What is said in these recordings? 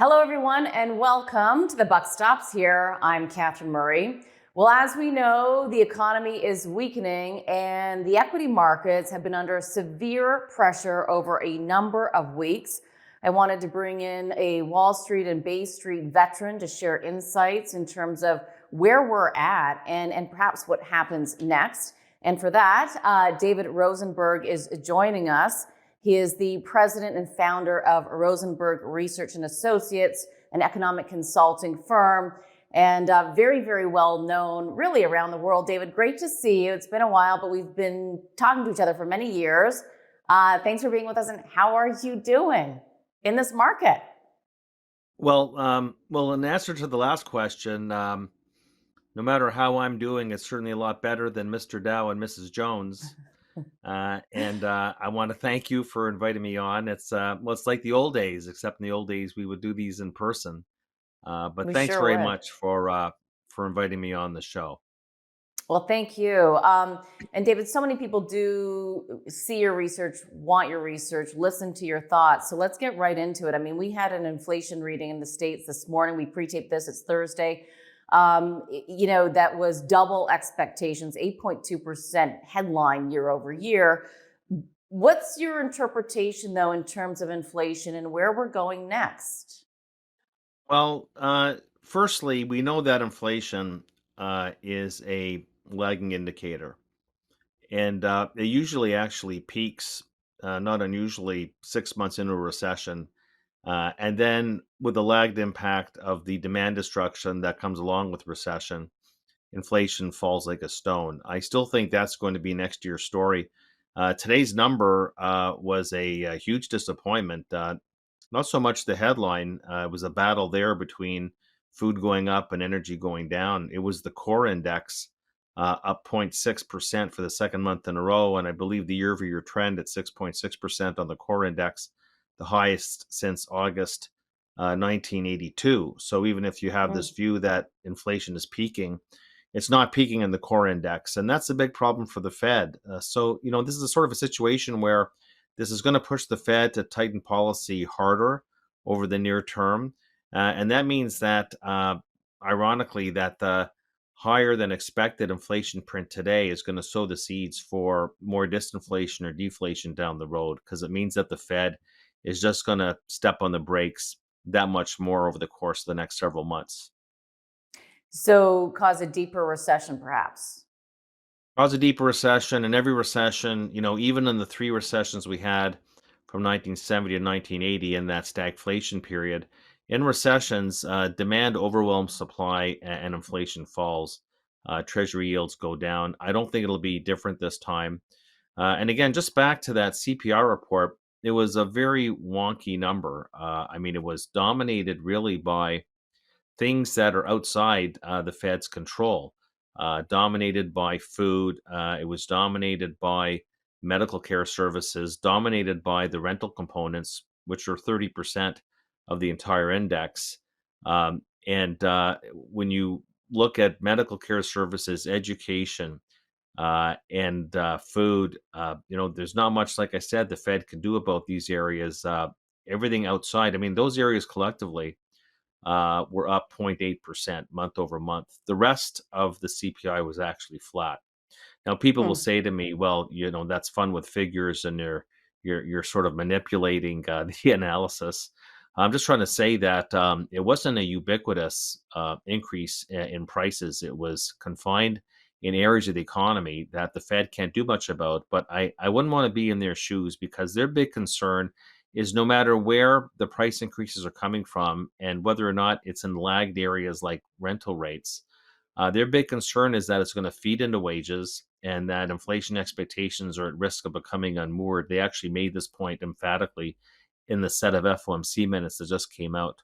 Hello, everyone, and welcome to The Buck Stops Here. I'm Catherine Murray. Well, as we know, the economy is weakening and the equity markets have been under severe pressure over a number of weeks. I wanted to bring in a Wall Street and Bay Street veteran to share insights in terms of where we're at and perhaps what happens next. And for that, David Rosenberg is joining us. He is the president and founder of Rosenberg Research and Associates, an economic consulting firm, and very, very well known really around the world. David, great to see you. It's been a while, but we've been talking to each other for many years. Thanks for being with us. And how are you doing in this market? Well, in answer to the last question, no matter how I'm doing, it's certainly a lot better than Mr. Dow and Mrs. Jones. And I want to thank you for inviting me on. It's like the old days, except in the old days we would do these in person. But We thanks sure very would. much for inviting me on the show. Well, thank you. And David, so many people do see your research, want your research, listen to your thoughts. So let's get right into it. I mean, we had an inflation reading in the States this morning. We pre-taped this, it's Thursday. That was double expectations, 8.2% headline year over year. What's your interpretation, though, in terms of inflation and where we're going next? Firstly, we know that inflation is a lagging indicator, and it usually actually peaks, not unusually, 6 months into a recession. And then with the lagged impact of the demand destruction that comes along with recession, inflation falls like a stone. I still think that's going to be next year's story. Today's number was a huge disappointment. Not so much the headline. It was a battle there between food going up and energy going down. It was the core index up 0.6% for the second month in a row. And I believe the year over year trend at 6.6% on the core index, the highest since August 1982. So even if you have Hmm. this view that inflation is peaking, it's not peaking in the core index. And that's a big problem for the Fed. This is a sort of a situation where this is going to push the Fed to tighten policy harder over the near term. And that means that, ironically, that the higher than expected inflation print today is going to sow the seeds for more disinflation or deflation down the road, because it means that the Fed is just going to step on the brakes that much more over the course of the next several months. So, cause a deeper recession, perhaps. Cause a deeper recession, and every recession, even in the three recessions we had from 1970 to 1980 in that stagflation period, in recessions, demand overwhelms supply and inflation falls. Treasury yields go down. I don't think it'll be different this time. And again, just back to that CPR report, it was a very wonky number. I mean, it was dominated really by things that are outside the Fed's control, dominated by food. It was dominated by medical care services, dominated by the rental components, which are 30% of the entire index. And when you look at medical care services, education, and food, there's not much, like I said, the Fed can do about these areas. Everything outside, I mean, those areas collectively were up 0.8% month over month. The rest of the CPI was actually flat. Now, people will Hmm. say to me, "Well, that's fun with figures, and you're sort of manipulating the analysis." I'm just trying to say that it wasn't a ubiquitous increase in prices. It was confined in areas of the economy that the Fed can't do much about. But I wouldn't want to be in their shoes, because their big concern is no matter where the price increases are coming from and whether or not it's in lagged areas like rental rates, their big concern is that it's going to feed into wages and that inflation expectations are at risk of becoming unmoored. They actually made this point emphatically in the set of FOMC minutes that just came out.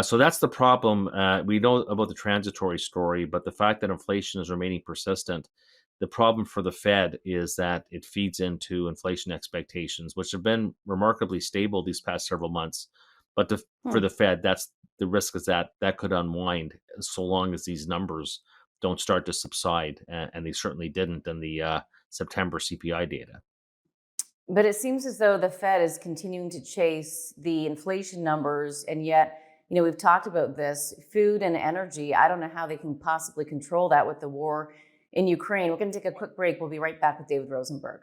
So that's the problem. We know about the transitory story, but the fact that inflation is remaining persistent, the problem for the Fed is that it feeds into inflation expectations, which have been remarkably stable these past several months. But for Hmm. the Fed, that's the risk, is that that could unwind so long as these numbers don't start to subside, and they certainly didn't in the September CPI data. But it seems as though the Fed is continuing to chase the inflation numbers, and yet We've talked about this food and energy. I don't know how they can possibly control that with the war in Ukraine. We're going to take a quick break. We'll be right back with David Rosenberg.